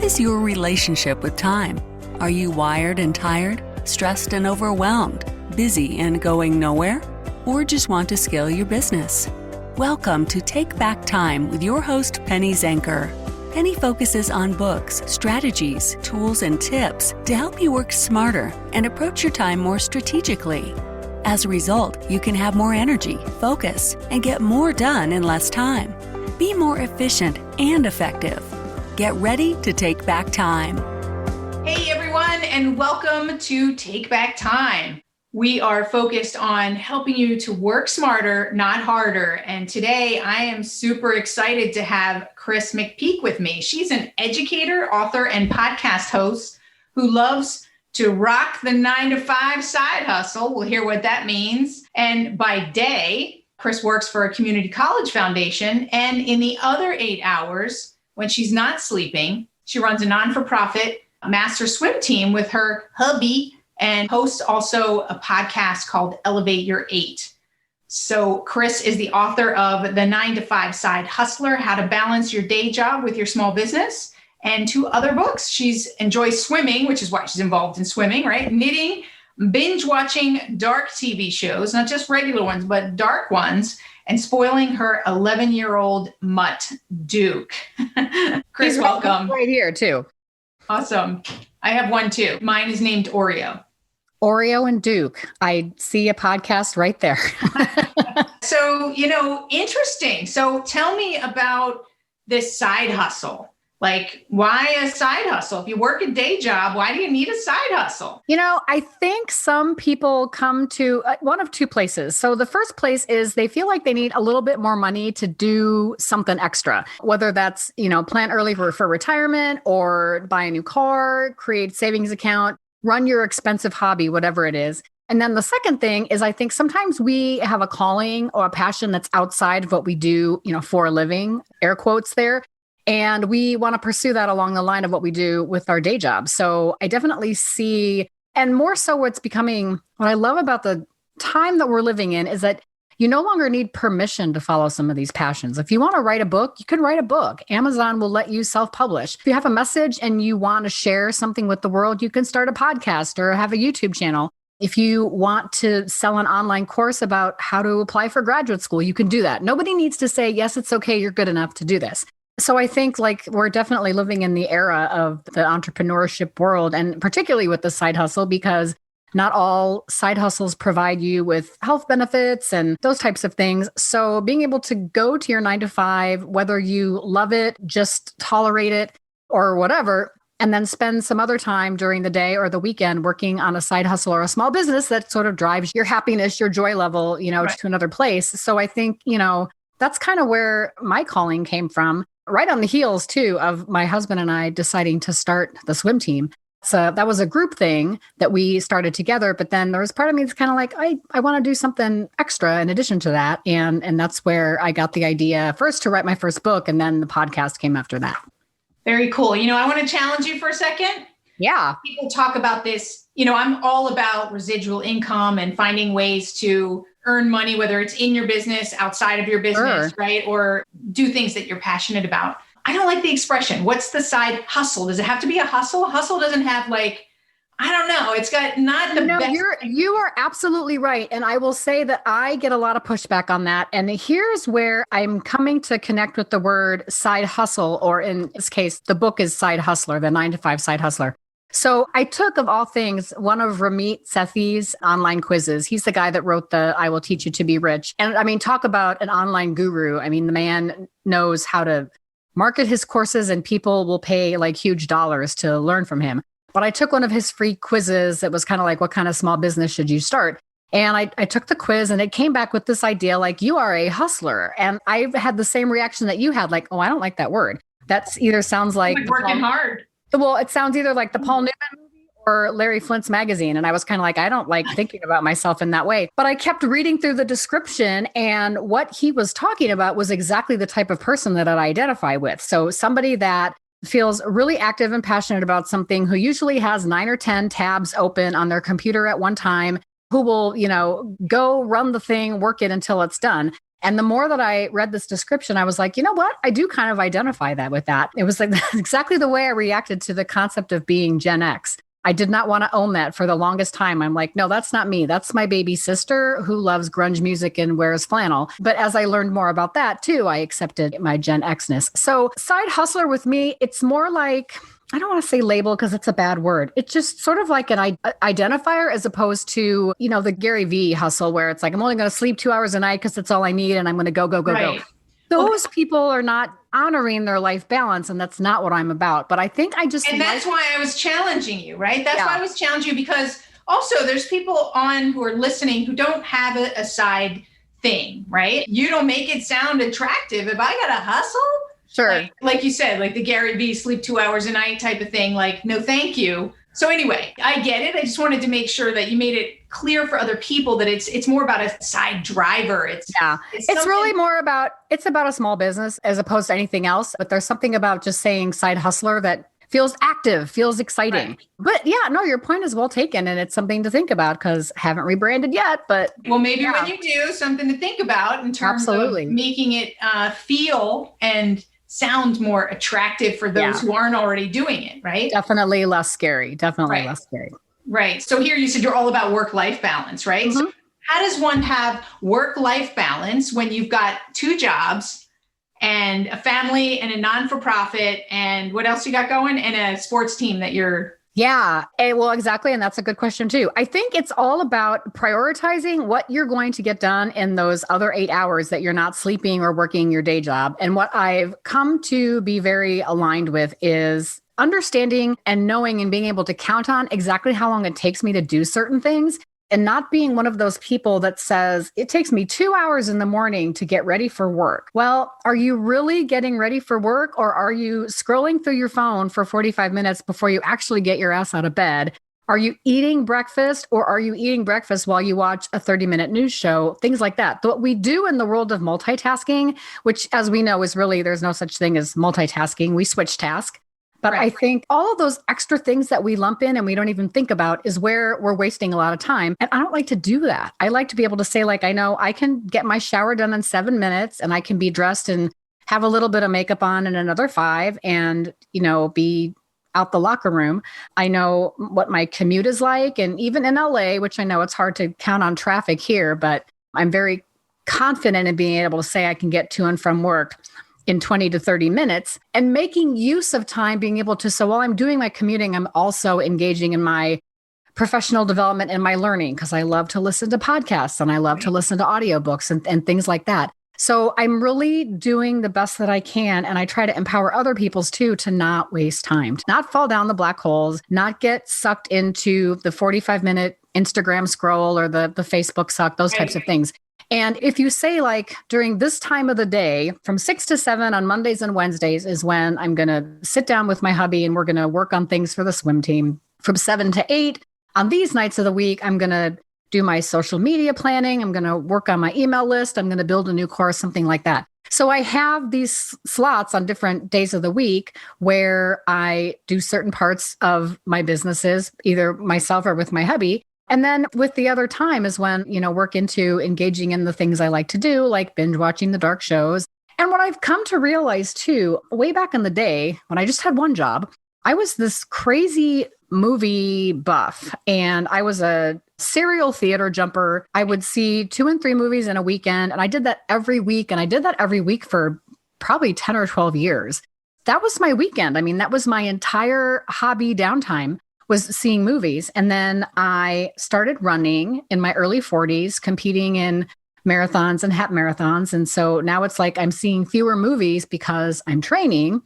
is your relationship with time? Are you wired and tired, stressed and overwhelmed, busy and going nowhere? Or just want to scale your business? Welcome to Take Back Time with your host, Penny Zenker. Penny focuses on books, strategies, tools, and tips to help you work smarter and approach your time more strategically. As a result, you can have more energy, focus, and get more done in less time. Be more efficient and effective. Get ready to take back time. Hey everyone, and welcome to Take Back Time. We are focused on helping you to work smarter, not harder. And today I am super excited to have Kris McPeak with me. She's an educator, author, and podcast host who loves to rock the 9-to-5 side hustle. We'll hear what that means. And by day, Kris works for a community college foundation. And in the other 8 hours, when she's not sleeping, she runs a non-for-profit master swim team with her hubby and hosts also a podcast called Elevate Your 8. So Kris is the author of The 9-to-5 Side Hustler, How to Balance Your Day Job with Your Small Business, and 2 other books. She's enjoys swimming, which is why she's involved in swimming, right? Knitting, binge watching dark TV shows, not just regular ones, but dark ones, and spoiling her 11-year-old mutt, Duke. Kris, He's welcome. Right here, too. Awesome. I have one, too. Mine is named Oreo. Oreo and Duke. I see a podcast right there. So, interesting. So tell me about this side hustle. Like, why a side hustle? If you work a day job, why do you need a side hustle? I think some people come to one of 2 places. So the first place is they feel like they need a little bit more money to do something extra, whether that's, plan early for retirement or buy a new car, create savings account, run your expensive hobby, whatever it is. And then the second thing is I think sometimes we have a calling or a passion that's outside of what we do, for a living, air quotes there. And we want to pursue that along the line of what we do with our day job. So I definitely see, and more so what's becoming, what I love about the time that we're living in is that you no longer need permission to follow some of these passions. If you want to write a book, you can write a book. Amazon will let you self-publish. If you have a message and you want to share something with the world, you can start a podcast or have a YouTube channel. If you want to sell an online course about how to apply for graduate school, you can do that. Nobody needs to say, yes, it's okay, you're good enough to do this. So I think we're definitely living in the era of the entrepreneurship world, and particularly with the side hustle, because not all side hustles provide you with health benefits and those types of things. So being able to go to your 9-to-5, whether you love it, just tolerate it or whatever, and then spend some other time during the day or the weekend working on a side hustle or a small business that sort of drives your happiness, your joy level, right, to another place. So I think, that's kind of where my calling came from. Right on the heels, too, of my husband and I deciding to start the swim team. So that was a group thing that we started together. But then there was part of me that's kind of like, I want to do something extra in addition to that. And that's where I got the idea first to write my first book. And then the podcast came after that. Very cool. I want to challenge you for a second. Yeah. People talk about this. I'm all about residual income and finding ways to earn money, whether it's in your business, outside of your business, Sure, right? Or do things that you're passionate about. I don't like the expression. What's the side hustle? Does it have to be a hustle? Hustle doesn't have I don't know. It's got not the best. You are absolutely right. And I will say that I get a lot of pushback on that. And here's where I'm coming to connect with the word side hustle, or in this case, the book is Side Hustler, the 9-to-5 Side Hustler. So I took, of all things, one of Ramit Sethi's online quizzes. He's the guy that wrote the I Will Teach You to Be Rich. And talk about an online guru. The man knows how to market his courses, and people will pay huge dollars to learn from him. But I took one of his free quizzes that was kind of what kind of small business should you start? And I took the quiz, and it came back with this idea, you are a hustler. And I had the same reaction that you had, oh, I don't like that word. That's either sounds like working hard. Well, it sounds either like the Paul Newman movie or Larry Flint's magazine. And I was kind of I don't like thinking about myself in that way. But I kept reading through the description, and what he was talking about was exactly the type of person that I identify with. So somebody that feels really active and passionate about something, who usually has 9 or 10 tabs open on their computer at one time, who will, go run the thing, work it until it's done. And the more that I read this description, I was like, you know what? I do kind of identify that with that. It was like exactly the way I reacted to the concept of being Gen X. I did not want to own that for the longest time. I'm like, no, that's not me. That's my baby sister who loves grunge music and wears flannel. But as I learned more about that too, I accepted my Gen X-ness. So side hustler with me, it's more like, I don't want to say label because it's a bad word. It's just sort of like an identifier as opposed to, the Gary Vee hustle where it's like, I'm only going to sleep 2 hours a night because that's all I need. And I'm going to go. Right. Those people are not honoring their life balance. And that's not what I'm about. But I think I just. And that's why I was challenging you, right? That's why I was challenging you, because also there's people on who are listening who don't have a side thing, right? You don't make it sound attractive. If I got to hustle. Sure. Like you said, like the Gary Vee sleep 2 hours a night type of thing. Like, no, thank you. So anyway, I get it. I just wanted to make sure that you made it clear for other people that it's more about a side driver. It's really more about, it's about a small business as opposed to anything else. But there's something about just saying side hustler that feels active, feels exciting. Right. But your point is well taken. And it's something to think about because haven't rebranded yet, but. Well, maybe when you do, something to think about in terms of making it feel and sound more attractive for those who aren't already doing it, right? Definitely less scary. Less scary. Right. So here you said you're all about work-life balance, right? Mm-hmm. So how does one have work-life balance when you've got 2 jobs and a family and a non-for-profit and what else you got going and a sports team that you're... Yeah, well, exactly. And that's a good question too. I think it's all about prioritizing what you're going to get done in those other 8 hours that you're not sleeping or working your day job. And what I've come to be very aligned with is understanding and knowing and being able to count on exactly how long it takes me to do certain things. And not being one of those people that says, it takes me 2 hours in the morning to get ready for work. Well, are you really getting ready for work, or are you scrolling through your phone for 45 minutes before you actually get your ass out of bed? Are you eating breakfast, or are you eating breakfast while you watch a 30-minute news show? Things like that. What we do in the world of multitasking, which as we know is really, there's no such thing as multitasking. We switch task. But I think all of those extra things that we lump in and we don't even think about is where we're wasting a lot of time. And I don't like to do that. I like to be able to say, like, I know I can get my shower done in 7 minutes and I can be dressed and have a little bit of makeup on in another 5 and, be out the locker room. I know what my commute is like. And even in LA, which I know it's hard to count on traffic here, but I'm very confident in being able to say I can get to and from work in 20 to 30 minutes and making use of time, being able to, so while I'm doing my commuting, I'm also engaging in my professional development and my learning because I love to listen to podcasts and I love to listen to audiobooks and things like that. So I'm really doing the best that I can. And I try to empower other people's too, to not waste time, to not fall down the black holes, not get sucked into the 45-minute Instagram scroll or the Facebook suck, those types of things. And if you say like during this time of the day, from 6 to 7 on Mondays and Wednesdays is when I'm going to sit down with my hubby and we're going to work on things for the swim team. From 7 to 8 on these nights of the week, I'm going to do my social media planning. I'm going to work on my email list. I'm going to build a new course, something like that. So I have these slots on different days of the week where I do certain parts of my businesses, either myself or with my hubby. And then with the other time is when, work into engaging in the things I like to do, like binge watching the dark shows. And what I've come to realize too, way back in the day when I just had one job, I was this crazy movie buff and I was a serial theater jumper. I would see 2 and 3 movies in a weekend. And I did that every week. And I did that every week for probably 10 or 12 years. That was my weekend. I mean, that was my entire hobby downtime. Was seeing movies. And then I started running in my early 40s, competing in marathons and half marathons. And so now it's like I'm seeing fewer movies because I'm training.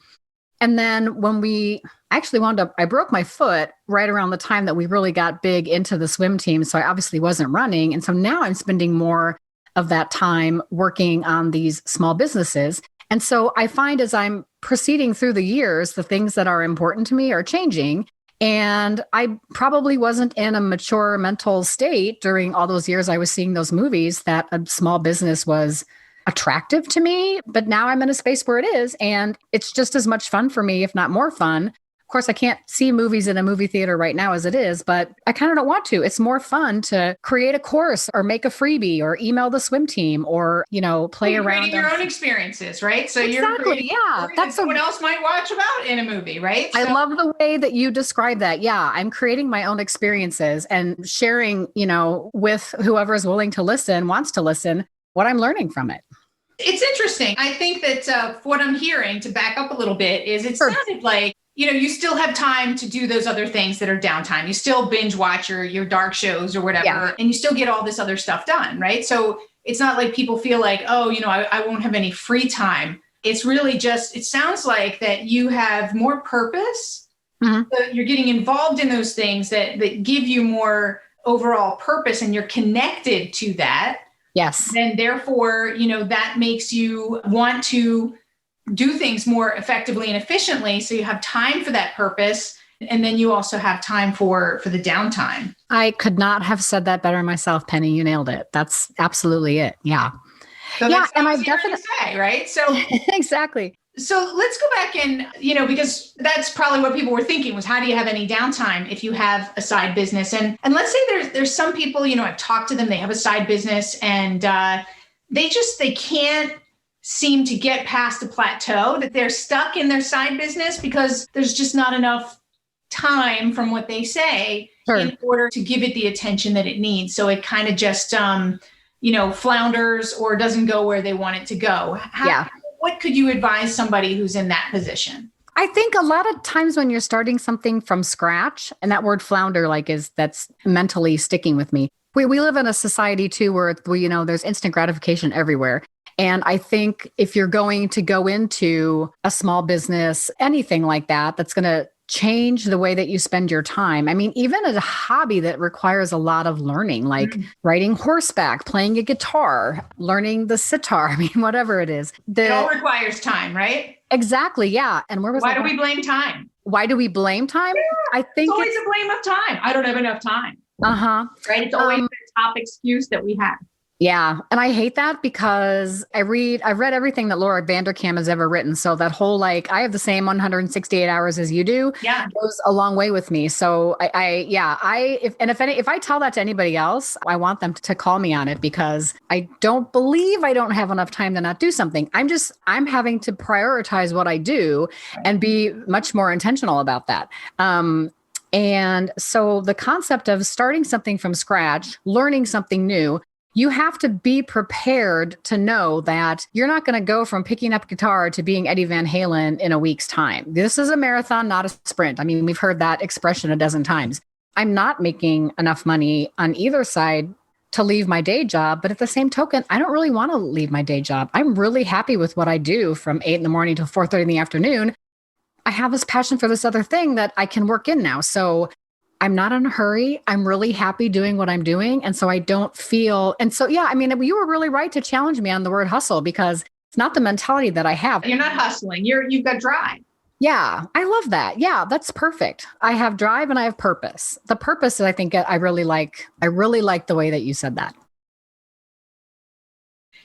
And then when we actually wound up, I broke my foot right around the time that we really got big into the swim team. So I obviously wasn't running. And so now I'm spending more of that time working on these small businesses. And so I find as I'm proceeding through the years, the things that are important to me are changing. And I probably wasn't in a mature mental state during all those years I was seeing those movies that a small business was attractive to me. But now I'm in a space where it is. And it's just as much fun for me, if not more fun, course, I can't see movies in a movie theater right now as it is, but I kind of don't want to. It's more fun to create a course or make a freebie or email the swim team or, play you're around. Creating your own experiences, right? So exactly, that's someone else might watch about in a movie, right? I love the way that you describe that. Yeah, I'm creating my own experiences and sharing, with whoever is willing to listen, wants to listen, what I'm learning from it. It's interesting. I think that what I'm hearing, to back up a little bit, is it sounded like, you still have time to do those other things that are downtime. You still binge watch your dark shows or whatever, and you still get all this other stuff done, right? So it's not like people feel like, I won't have any free time. It's really just, it sounds like that you have more purpose. Mm-hmm. So you're getting involved in those things that give you more overall purpose, and you're connected to that. Yes. And therefore, that makes you want to do things more effectively and efficiently. So you have time for that purpose. And then you also have time for the downtime. I could not have said that better myself, Penny. You nailed it. That's absolutely it. Yeah. So yeah. And I definitely say, right? So exactly. So let's go back and, because that's probably what people were thinking was, how do you have any downtime if you have a side business? And let's say there's some people, I've talked to them, they have a side business and they can't seem to get past a plateau, that they're stuck in their side business because there's just not enough time from what they say in order to give it the attention that it needs. So it kind of just, flounders or doesn't go where they want it to go. What could you advise somebody who's in that position? I think a lot of times when you're starting something from scratch, and that word flounder that's mentally sticking with me. We live in a society too where there's instant gratification everywhere. And I think if you're going to go into a small business, anything like that, that's going to change the way that you spend your time. I mean, even a hobby that requires a lot of learning, like riding horseback, playing a guitar, learning the sitar, whatever it is. It all requires time, right? Exactly. Yeah. And why do we blame time? Why do we blame time? Yeah, I think it's always a blame of time. I don't have enough time. Right? It's always the top excuse that we have. Yeah. And I hate that because I've read everything that Laura Vanderkam has ever written. So that whole, I have the same 168 hours as you do, goes a long way with me. So if I tell that to anybody else, I want them to call me on it because I don't believe I don't have enough time to not do something. I'm having to prioritize what I do and be much more intentional about that. And so the concept of starting something from scratch, learning something new, you have to be prepared to know that you're not going to go from picking up guitar to being Eddie Van Halen in a week's time. This is a marathon, not a sprint. We've heard that expression a dozen times. I'm not making enough money on either side to leave my day job. But at the same token, I don't really want to leave my day job. I'm really happy with what I do from 8 a.m. till 4:30 in the afternoon. I have this passion for this other thing that I can work in now. So I'm not in a hurry. I'm really happy doing what I'm doing. And so I don't feel, you were really right to challenge me on the word hustle because it's not the mentality that I have. You're not hustling. You've got drive. Yeah. I love that. Yeah, that's perfect. I have drive and I have purpose. The purpose is, I think I really like the way that you said that.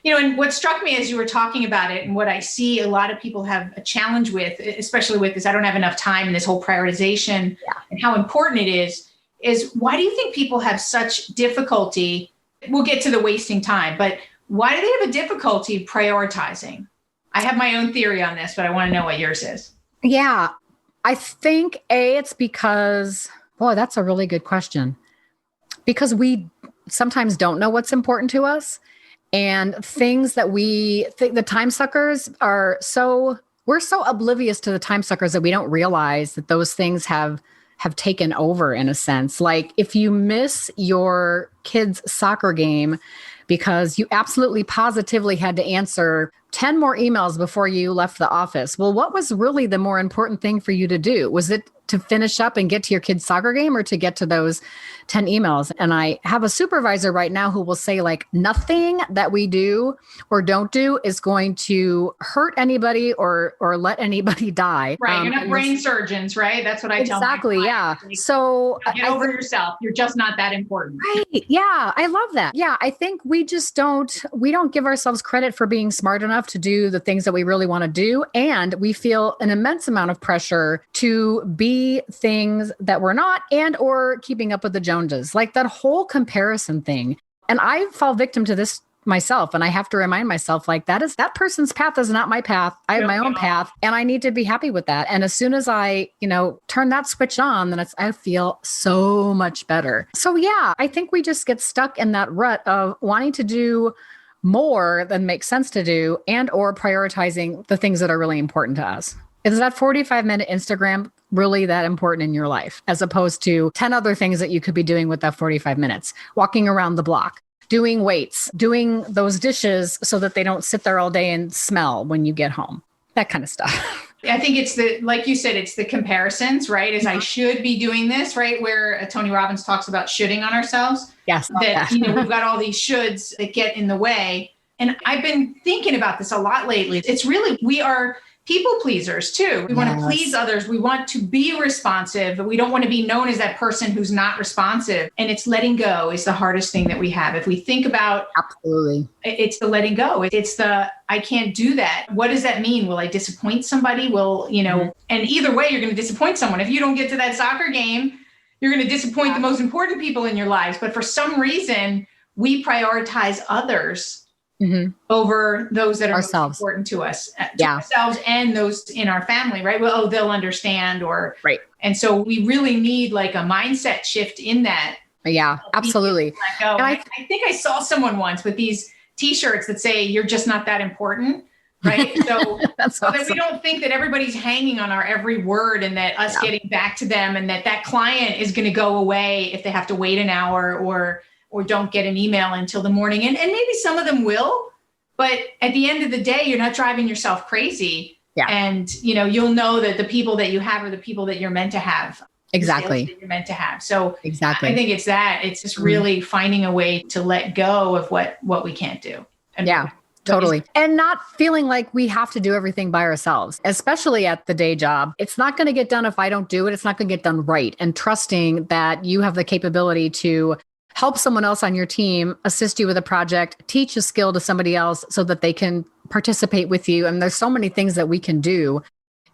And what struck me as you were talking about it and what I see a lot of people have a challenge with, especially with this, I don't have enough time and this whole prioritization and how important it is why do you think people have such difficulty? We'll get to the wasting time, but why do they have a difficulty prioritizing? I have my own theory on this, but I want to know what yours is. Yeah, I think it's because, boy, that's a really good question. Because we sometimes don't know what's important to us. And things that we think, the time suckers we're so oblivious to the time suckers that we don't realize that those things have taken over in a sense. Like if you miss your kid's soccer game because you absolutely positively had to answer 10 more emails before you left the office. Well, what was really the more important thing for you to do? Was it to finish up and get to your kid's soccer game or to get to those 10 emails? And I have a supervisor right now who will say nothing that we do or don't do is going to hurt anybody or let anybody die. Right. You're not brain surgeons, right? That's what I tell my clients. Exactly. Yeah. So get over yourself. You're just not that important. Right. Yeah. I love that. Yeah. I think we don't give ourselves credit for being smart enough to do the things that we really want to do. And we feel an immense amount of pressure to be be things that we're not, and or keeping up with the Joneses, like that whole comparison thing. And I fall victim to this myself. And I have to remind myself, like, that person's path is not my path. I have my own path, and I need to be happy with that. And as soon as I, turn that switch on, then I feel so much better. So yeah, I think we just get stuck in that rut of wanting to do more than makes sense to do, and or prioritizing the things that are really important to us. Is that 45-minute Instagram really that important in your life, as opposed to 10 other things that you could be doing with that 45 minutes? Walking around the block, doing weights, doing those dishes so that they don't sit there all day and smell when you get home, that kind of stuff. I think it's like you said, it's the comparisons, right? As I should be doing this, right? Where Tony Robbins talks about shoulding on ourselves. Yes. That, we've got all these shoulds that get in the way. And I've been thinking about this a lot lately. It's really, we are people pleasers too. We want to please others. We want to be responsive, but we don't want to be known as that person who's not responsive. And it's letting go is the hardest thing that we have. If we think about, absolutely, it's the letting go. It's the, I can't do that. What does that mean? Will I disappoint somebody? Will, and either way, you're going to disappoint someone. If you don't get to that soccer game, you're going to disappoint the most important people in your lives. But for some reason, we prioritize others over those that are most important to us, ourselves and those in our family, right? Well, they'll understand, right. And so we really need like a mindset shift in that. Yeah, absolutely. And I think I saw someone once with these t-shirts that say, "You're just not that important." Right. So, so that we don't think that everybody's hanging on our every word, and that us getting back to them, and that client is going to go away if they have to wait an hour or don't get an email until the morning. And maybe some of them will, but at the end of the day, you're not driving yourself crazy. Yeah. And, you'll know that the people that you have are the people that you're meant to have. Exactly. That you're meant to have. So exactly. I think it's just really finding a way to let go of what we can't do. And totally. And not feeling like we have to do everything by ourselves, especially at the day job. It's not going to get done if I don't do it. It's not going to get done right. And trusting that you have the capability to help someone else on your team, assist you with a project, teach a skill to somebody else so that they can participate with you. And there's so many things that we can do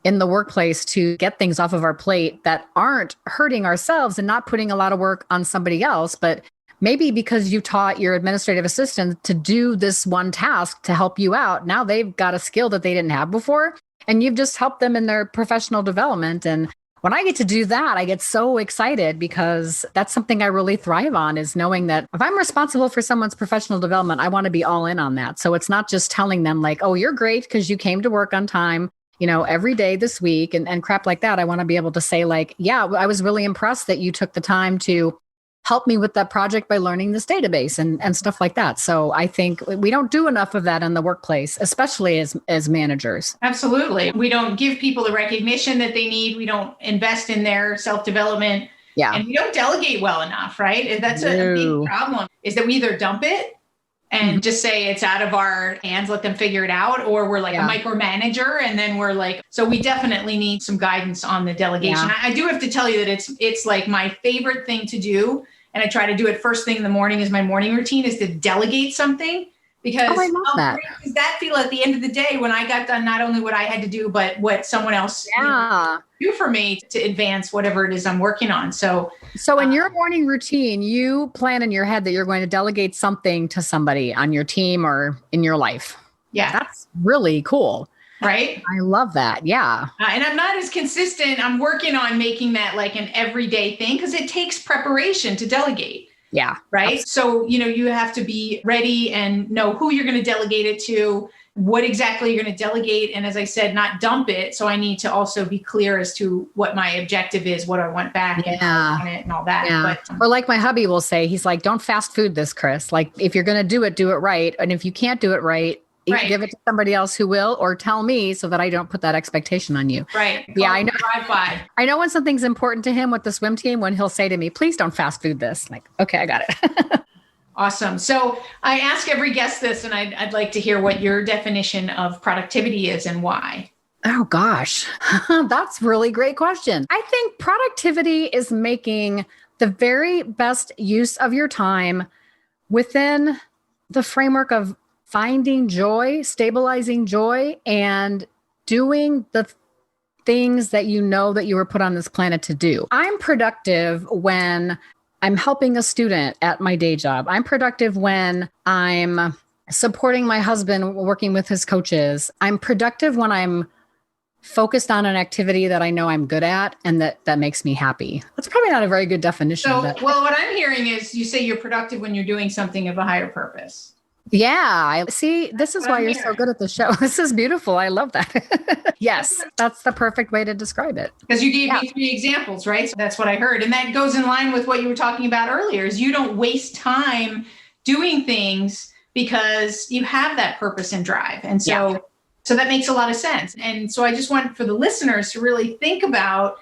in the workplace to get things off of our plate that aren't hurting ourselves and not putting a lot of work on somebody else. But maybe because you taught your administrative assistant to do this one task to help you out, now they've got a skill that they didn't have before, and you've just helped them in their professional development. And when I get to do that, I get so excited, because that's something I really thrive on, is knowing that if I'm responsible for someone's professional development, I want to be all in on that. So it's not just telling them like, "Oh, you're great because you came to work on time, every day this week," and crap like that. I want to be able to say like, "Yeah, I was really impressed that you took the time to help me with that project by learning this database," and stuff like that. So I think we don't do enough of that in the workplace, especially as managers. Absolutely. We don't give people the recognition that they need. We don't invest in their self-development. Yeah. And we don't delegate well enough, right? That's a big problem, is that we either dump it and just say it's out of our hands, let them figure it out, or we're like a micromanager, and then we're like, so we definitely need some guidance on the delegation. I do have to tell you that it's like my favorite thing to do, and I try to do it first thing in the morning as my morning routine, is to delegate something, because I love that. Does that feel at the end of the day when I got done not only what I had to do, but what someone else do for me to advance whatever it is I'm working on. So in your morning routine, you plan in your head that you're going to delegate something to somebody on your team or in your life. Yeah. That's really cool. Right? I love that. Yeah. And I'm not as consistent. I'm working on making that like an everyday thing, because it takes preparation to delegate. Yeah. Right. Absolutely. So, you have to be ready and know who you're going to delegate it to, what exactly you're going to delegate. And as I said, not dump it. So I need to also be clear as to what my objective is, what I want back and all that. Yeah. Or like my hubby will say, he's like, "Don't fast food this, Kris. Like, if you're going to do it right. And if you can't do it right, give it to somebody else who will, or tell me so that I don't put that expectation on you." Right. Yeah, I know. Drive-by. I know when something's important to him with the swim team, when he'll say to me, "Please don't fast food this." I'm like, okay, I got it. Awesome. So I ask every guest this, and I'd like to hear what your definition of productivity is and why. Oh gosh, that's a really great question. I think productivity is making the very best use of your time within the framework of finding joy, stabilizing joy, and doing the things that you know that you were put on this planet to do. I'm productive when I'm helping a student at my day job. I'm productive when I'm supporting my husband, working with his coaches. I'm productive when I'm focused on an activity that I know I'm good at and that makes me happy. That's probably not a very good definition. So, well, what I'm hearing is you say you're productive when you're doing something of a higher purpose. Yeah. I see. This is why you're so good at the show. This is beautiful. I love that. Yes. That's the perfect way to describe it. Because you gave me 3 examples, right? So that's what I heard. And that goes in line with what you were talking about earlier, is you don't waste time doing things because you have that purpose and drive. And so that makes a lot of sense. And so I just want for the listeners to really think about,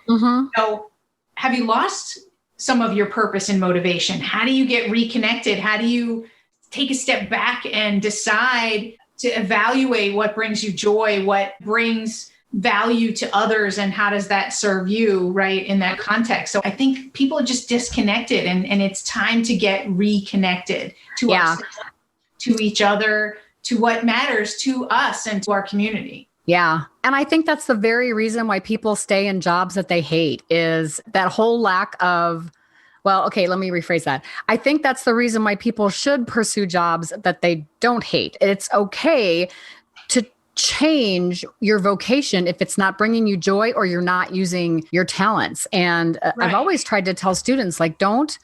have you lost some of your purpose and motivation? How do you get reconnected? How do you take a step back and decide to evaluate what brings you joy, what brings value to others, and how does that serve you, right, in that context? So I think people are just disconnected, and it's time to get reconnected to us, to each other, to what matters to us and to our community. Yeah. And I think that's the very reason why people stay in jobs that they hate, is that whole lack of, well, okay, let me rephrase that. I think that's the reason why people should pursue jobs that they don't hate. It's okay to change your vocation if it's not bringing you joy or you're not using your talents. And I've always tried to tell students, like, don't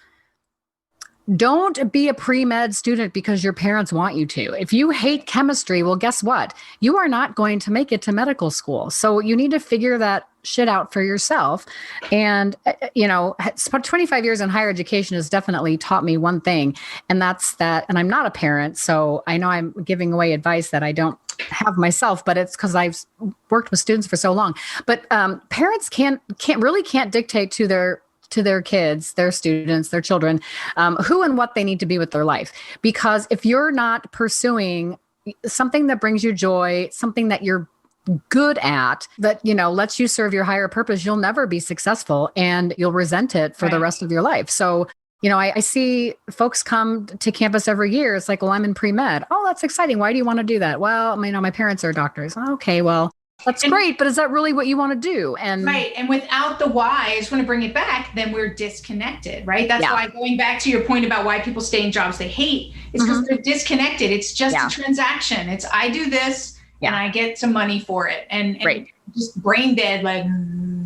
be a pre-med student because your parents want you to. If you hate chemistry, well, guess what? You are not going to make it to medical school. So you need to figure that shit out for yourself. And, 25 years in higher education has definitely taught me one thing. And that's that, and I'm not a parent, so I know I'm giving away advice that I don't have myself, but it's because I've worked with students for so long. But parents can't dictate to their kids, their students, their children, who and what they need to be with their life. Because if you're not pursuing something that brings you joy, something that you're good at, that, lets you serve your higher purpose, you'll never be successful and you'll resent it for the rest of your life. So, I see folks come to campus every year. It's like, well, I'm in pre-med. Oh, that's exciting. Why do you want to do that? Well, my parents are doctors. Okay, well, that's great, but is that really what you want to do? And without the why, I just want to bring it back, then we're disconnected, right? That's why, going back to your point about why people stay in jobs they hate, is because they're disconnected. It's just a transaction. It's, I do this and I get some money for it. And just brain dead, like.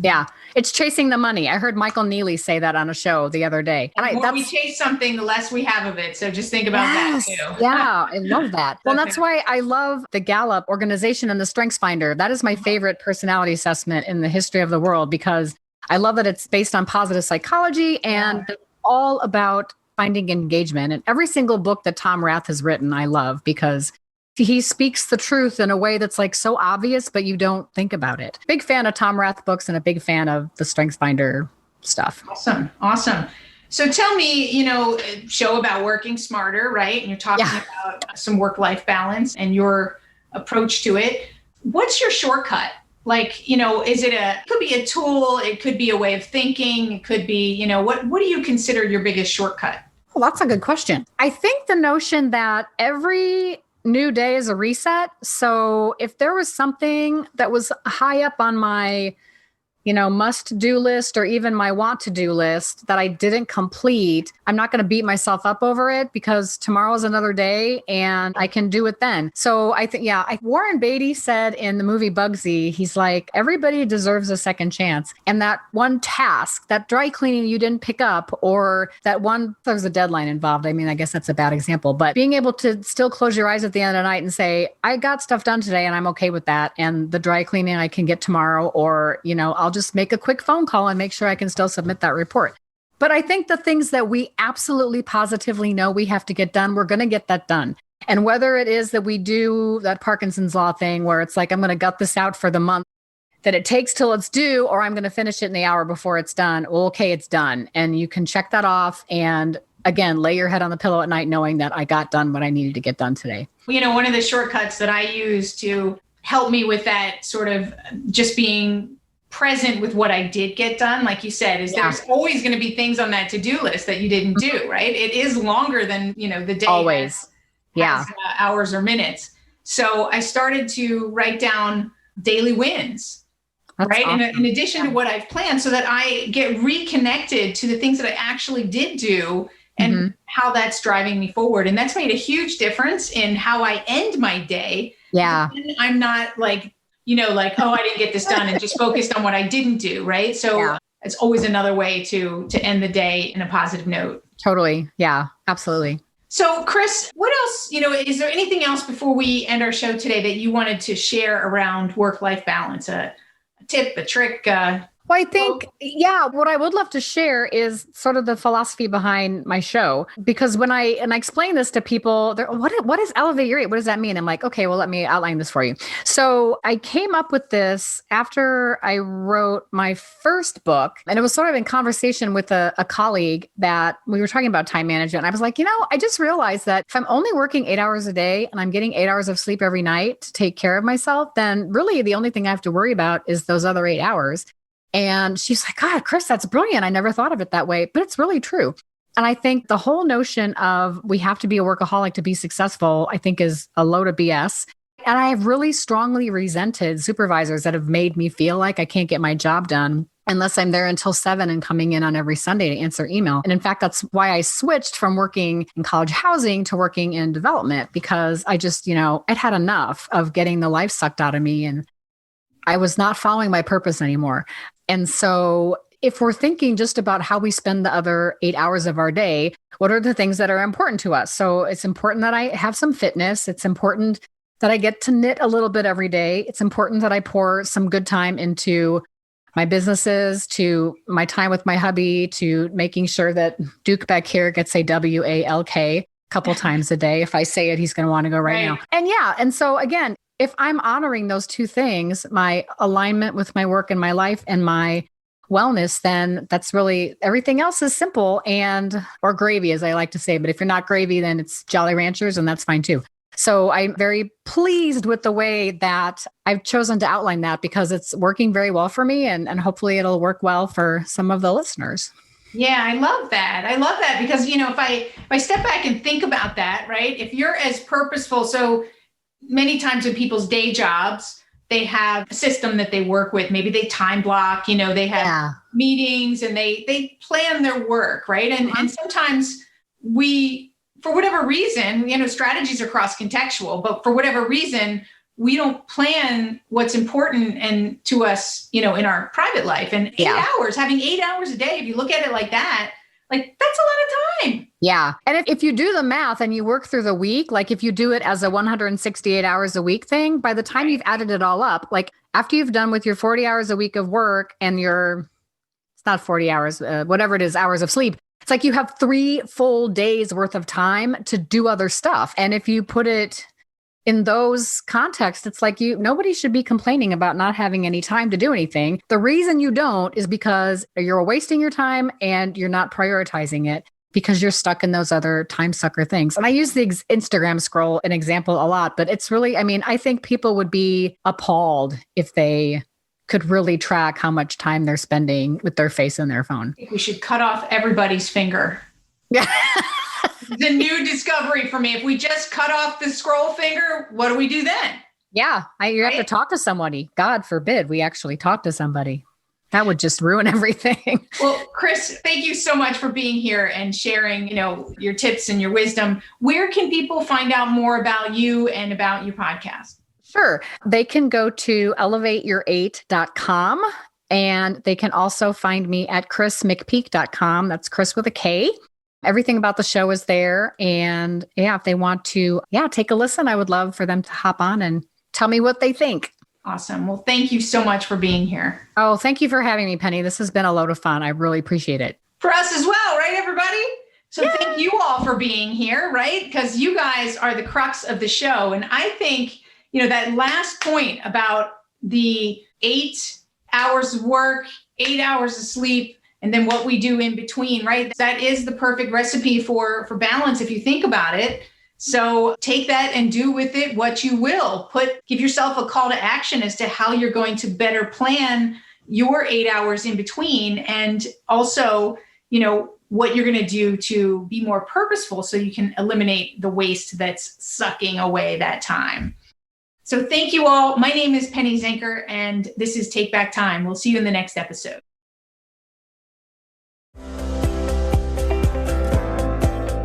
Yeah. It's chasing the money. I heard Michael Neely say that on a show the other day. And the more we chase something, the less we have of it. So just think about that too. Yeah, I love that. Well, that's why I love the Gallup organization and the Strengths Finder. That is my favorite personality assessment in the history of the world, because I love that it's based on positive psychology and all about finding engagement. And every single book that Tom Rath has written, I love, because he speaks the truth in a way that's like so obvious, but you don't think about it. Big fan of Tom Rath books and a big fan of the Strengths Finder stuff. Awesome. So tell me, show about working smarter, right? And you're talking about some work-life balance and your approach to it. What's your shortcut? Like, is it it could be a tool, it could be a way of thinking, it could be, what do you consider your biggest shortcut? Well, that's a good question. I think the notion that every new day is a reset. So if there was something that was high up on my, must-do list or even my want-to-do list that I didn't complete, I'm not going to beat myself up over it, because tomorrow's another day and I can do it then. So I think, Warren Beatty said in the movie Bugsy, he's like, everybody deserves a second chance. And that one task, that dry cleaning you didn't pick up, or that one, there's a deadline involved. I mean, I guess that's a bad example, but being able to still close your eyes at the end of the night and say, I got stuff done today and I'm okay with that. And the dry cleaning I can get tomorrow, or, I'll just make a quick phone call and make sure I can still submit that report. But I think the things that we absolutely positively know we have to get done, we're going to get that done. And whether it is that we do that Parkinson's law thing where it's like, I'm going to gut this out for the month that it takes till it's due, or I'm going to finish it in the hour before it's done. Well, okay, it's done. And you can check that off. And again, lay your head on the pillow at night knowing that I got done what I needed to get done today. One of the shortcuts that I use to help me with that sort of just being present with what I did get done, like you said, is there's always going to be things on that to-do list that you didn't do, right? It is longer than, the day always has, hours or minutes. So I started to write down daily wins. That's right? awesome. In addition to what I've planned, so that I get reconnected to the things that I actually did do and how that's driving me forward. And that's made a huge difference in how I end my day. Yeah. I'm not like, oh, I didn't get this done and just focused on what I didn't do. Right. So it's always another way to end the day in a positive note. Totally. Yeah, absolutely. So Kris, what else, is there anything else before we end our show today that you wanted to share around work-life balance? A tip, a trick? Well, I think, what I would love to share is sort of the philosophy behind my show, because when I explain this to people, they're, what is elevate your rate? What does that mean? I'm like, okay, well, let me outline this for you. So I came up with this after I wrote my first book, and it was sort of in conversation with a colleague that we were talking about time management. And I was like, I just realized that if I'm only working 8 hours a day and I'm getting 8 hours of sleep every night to take care of myself, then really the only thing I have to worry about is those other 8 hours. And she's like, God, Kris, that's brilliant. I never thought of it that way, but it's really true. And I think the whole notion of we have to be a workaholic to be successful, I think is a load of BS. And I have really strongly resented supervisors that have made me feel like I can't get my job done unless I'm there until 7 and coming in on every Sunday to answer email. And in fact, that's why I switched from working in college housing to working in development, because I just, I'd had enough of getting the life sucked out of me, and I was not following my purpose anymore. And so if we're thinking just about how we spend the other 8 hours of our day, what are the things that are important to us? So it's important that I have some fitness. It's important that I get to knit a little bit every day. It's important that I pour some good time into my businesses, to my time with my hubby, to making sure that Duke back here gets a WALK a couple times a day. If I say it, he's going to want to go right now. And so again, if I'm honoring those two things, my alignment with my work and my life and my wellness, then that's really, everything else is simple or gravy, as I like to say. But if you're not gravy, then it's Jolly Ranchers, and that's fine too. So I'm very pleased with the way that I've chosen to outline that, because it's working very well for me, and hopefully it'll work well for some of the listeners. Yeah, I love that. I love that because, if I step back and think about that, right? If you're as purposeful, so many times in people's day jobs, they have a system that they work with. Maybe they time block, they have meetings and they plan their work, right? And sometimes we, for whatever reason, strategies are cross-contextual, but for whatever reason, we don't plan what's important and to us, in our private life. And 8 hours, having 8 hours a day, if you look at it like that, like that's a lot of time. Yeah. And if you do the math and you work through the week, like if you do it as a 168 hours a week thing, by the time you've added it all up, like after you've done with your 40 hours a week of work and it's not 40 hours, whatever it is, hours of sleep, it's like you have 3 full days worth of time to do other stuff. And if you put it in those contexts, it's like nobody should be complaining about not having any time to do anything. The reason you don't is because you're wasting your time and you're not prioritizing it because you're stuck in those other time sucker things. And I use the Instagram scroll an example a lot, but it's really, I think people would be appalled if they could really track how much time they're spending with their face in their phone. I think we should cut off everybody's finger. Yeah. The new discovery for me. If we just cut off the scroll finger, what do we do then? Yeah. You have to talk to somebody. God forbid we actually talk to somebody. That would just ruin everything. Well, Kris, thank you so much for being here and sharing, your tips and your wisdom. Where can people find out more about you and about your podcast? Sure. They can go to elevateyour8.com, and they can also find me at krismcpeak.com. That's Kris with a K. Everything about the show is there. And if they want to, take a listen, I would love for them to hop on and tell me what they think. Awesome. Well, thank you so much for being here. Oh, thank you for having me, Penny. This has been a load of fun. I really appreciate it. For us as well, right, everybody? So thank you all for being here, right? Because you guys are the crux of the show. And I think, that last point about the 8 hours of work, 8 hours of sleep, and then what we do in between, right? That is the perfect recipe for balance if you think about it. So take that and do with it what you will. Give yourself a call to action as to how you're going to better plan your 8 hours in between, and also, what you're going to do to be more purposeful so you can eliminate the waste that's sucking away that time. So thank you all. My name is Penny Zenker, and this is Take Back Time. We'll see you in the next episode.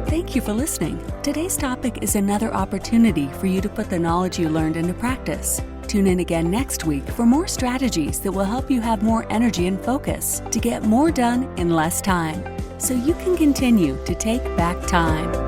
Thank you for listening. Today's topic is another opportunity for you to put the knowledge you learned into practice. Tune in again next week for more strategies that will help you have more energy and focus to get more done in less time, so you can continue to take back time.